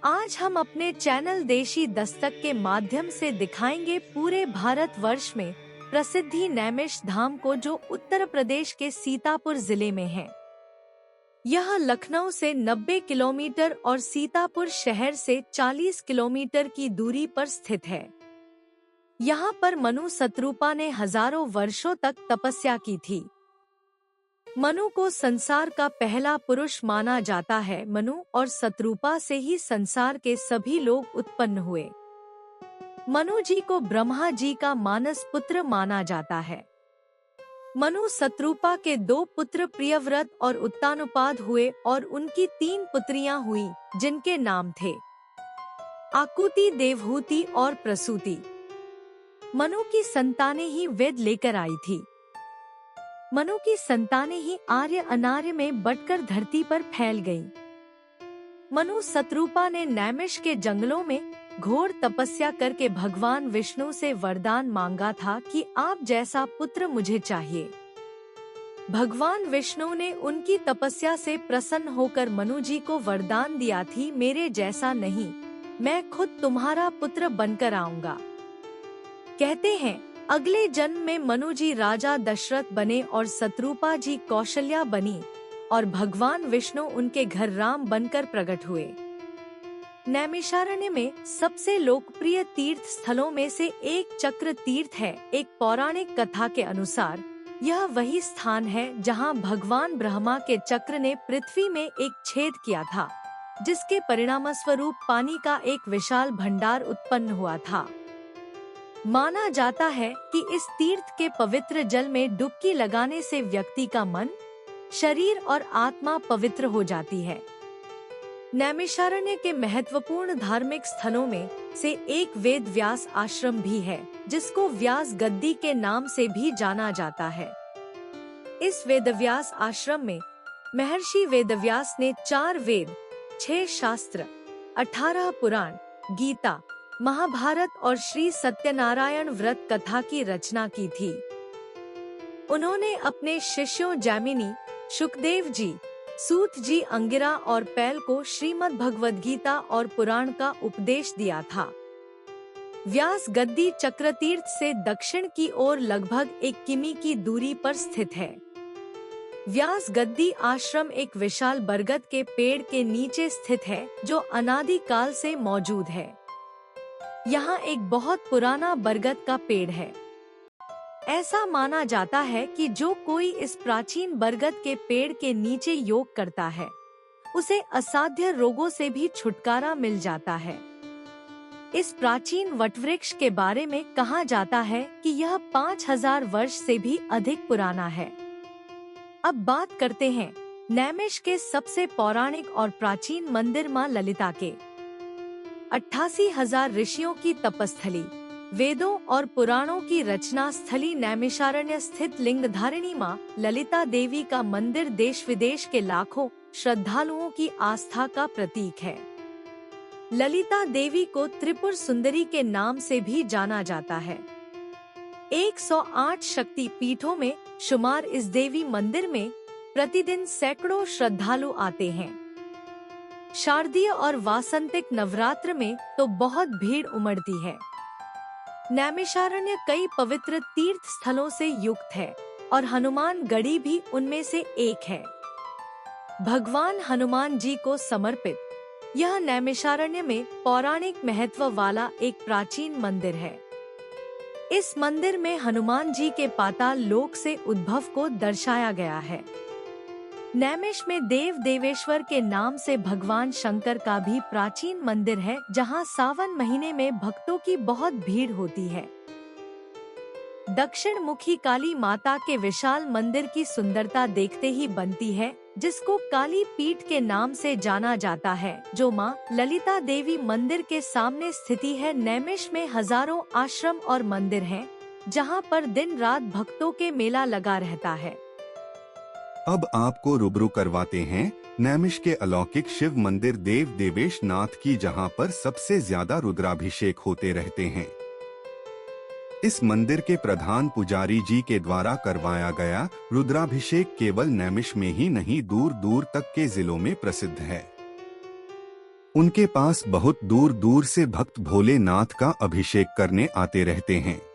आज हम अपने चैनल देशी दस्तक के माध्यम से दिखाएंगे पूरे भारतवर्ष में प्रसिद्धि नैमिष धाम को, जो उत्तर प्रदेश के सीतापुर जिले में है। यह लखनऊ से 90 किलोमीटर और सीतापुर शहर से 40 किलोमीटर की दूरी पर स्थित है। यहाँ पर मनु शतरूपा ने हजारों वर्षों तक तपस्या की थी। मनु को संसार का पहला पुरुष माना जाता है। मनु और शतरूपा से ही संसार के सभी लोग उत्पन्न हुए। मनु जी को ब्रह्मा जी का मानस पुत्र माना जाता है। मनु शतरूपा के 2 पुत्र प्रियव्रत और उत्तानुपाद हुए और उनकी 3 पुत्रियां हुई, जिनके नाम थे आकुति, देवहूति और प्रसूति। मनु की संतानें ही वेद लेकर आई थी। मनु की संतानें ही आर्य अनार्य में बंटकर धरती पर फैल गईं। मनु शतरूपा ने नैमिष के जंगलों में घोर तपस्या करके भगवान विष्णु से वरदान मांगा था कि आप जैसा पुत्र मुझे चाहिए। भगवान विष्णु ने उनकी तपस्या से प्रसन्न होकर मनु जी को वरदान दिया थी, मेरे जैसा नहीं, मैं खुद तुम्हारा पुत्र बनकर आऊंगा। कहते हैं अगले जन्म में मनु जी राजा दशरथ बने और शतरूपा जी कौशल्या बनी और भगवान विष्णु उनके घर राम बनकर प्रकट हुए। नैमिषारण्य में सबसे लोकप्रिय तीर्थ स्थलों में से एक चक्र तीर्थ है। एक पौराणिक कथा के अनुसार यह वही स्थान है जहां भगवान ब्रह्मा के चक्र ने पृथ्वी में एक छेद किया था, जिसके परिणामस्वरूप पानी का एक विशाल भंडार उत्पन्न हुआ था। माना जाता है कि इस तीर्थ के पवित्र जल में डुबकी लगाने से व्यक्ति का मन, शरीर और आत्मा पवित्र हो जाती है। नैमिषारण्य के महत्वपूर्ण धार्मिक स्थलों में से एक वेद व्यास आश्रम भी है, जिसको व्यास गद्दी के नाम से भी जाना जाता है। इस वेदव्यास आश्रम में महर्षि वेदव्यास ने 4 वेद, 6 शास्त्र, 18 पुराण, गीता, महाभारत और श्री सत्यनारायण व्रत कथा की रचना की थी। उन्होंने अपने शिष्यों जैमिनी, शुकदेव जी, सूत जी, अंगिरा और पैल को श्रीमद् भगवद गीता और पुराण का उपदेश दिया था। व्यास गद्दी चक्रतीर्थ से दक्षिण की ओर लगभग 1 किमी की दूरी पर स्थित है। व्यास गद्दी आश्रम एक विशाल बरगद के पेड़ के नीचे स्थित है, जो अनादि काल से मौजूद है। यहाँ एक बहुत पुराना बरगद का पेड़ है। ऐसा माना जाता है कि जो कोई इस प्राचीन बरगद के पेड़ के नीचे योग करता है, उसे असाध्य रोगों से भी छुटकारा मिल जाता है। इस प्राचीन वटवृक्ष के बारे में कहा जाता है कि यह 5000 वर्ष से भी अधिक पुराना है। अब बात करते हैं नैमिष के सबसे पौराणिक और प्राचीन मंदिर मां ललिता के। 88,000 ऋषियों की तपस्थली, वेदों और पुराणों की रचना स्थली नैमिषारण्य स्थित लिंगधारिणी मां ललिता देवी का मंदिर देश विदेश के लाखों श्रद्धालुओं की आस्था का प्रतीक है। ललिता देवी को त्रिपुर सुंदरी के नाम से भी जाना जाता है। 108 शक्ति पीठों में शुमार इस देवी मंदिर में प्रतिदिन सैकड़ों श्रद्धालु आते हैं। शारदीय और वासंतिक नवरात्र में तो बहुत भीड़ उमड़ती है। नैमिषारण्य कई पवित्र तीर्थ स्थलों से युक्त है और हनुमान गढ़ी भी उनमें से एक है। भगवान हनुमान जी को समर्पित यह नैमिषारण्य में पौराणिक महत्व वाला एक प्राचीन मंदिर है। इस मंदिर में हनुमान जी के पाताल लोक से उद्भव को दर्शाया गया है। नैमिष में देव देवेश्वर के नाम से भगवान शंकर का भी प्राचीन मंदिर है, जहां सावन महीने में भक्तों की बहुत भीड़ होती है। दक्षिण मुखी काली माता के विशाल मंदिर की सुंदरता देखते ही बनती है, जिसको काली पीठ के नाम से जाना जाता है, जो मां ललिता देवी मंदिर के सामने स्थिति है। नैमिष में हजारों आश्रम और मंदिर हैं, जहां पर दिन रात भक्तों के मेला लगा रहता है। अब आपको रूबरू करवाते हैं नैमिष के अलौकिक शिव मंदिर देव देवेश नाथ की, जहां पर सबसे ज्यादा रुद्राभिषेक होते रहते हैं। इस मंदिर के प्रधान पुजारी जी के द्वारा करवाया गया रुद्राभिषेक केवल नैमिष में ही नहीं, दूर दूर तक के जिलों में प्रसिद्ध है। उनके पास बहुत दूर दूर से भक्त भोलेनाथ का अभिषेक करने आते रहते हैं।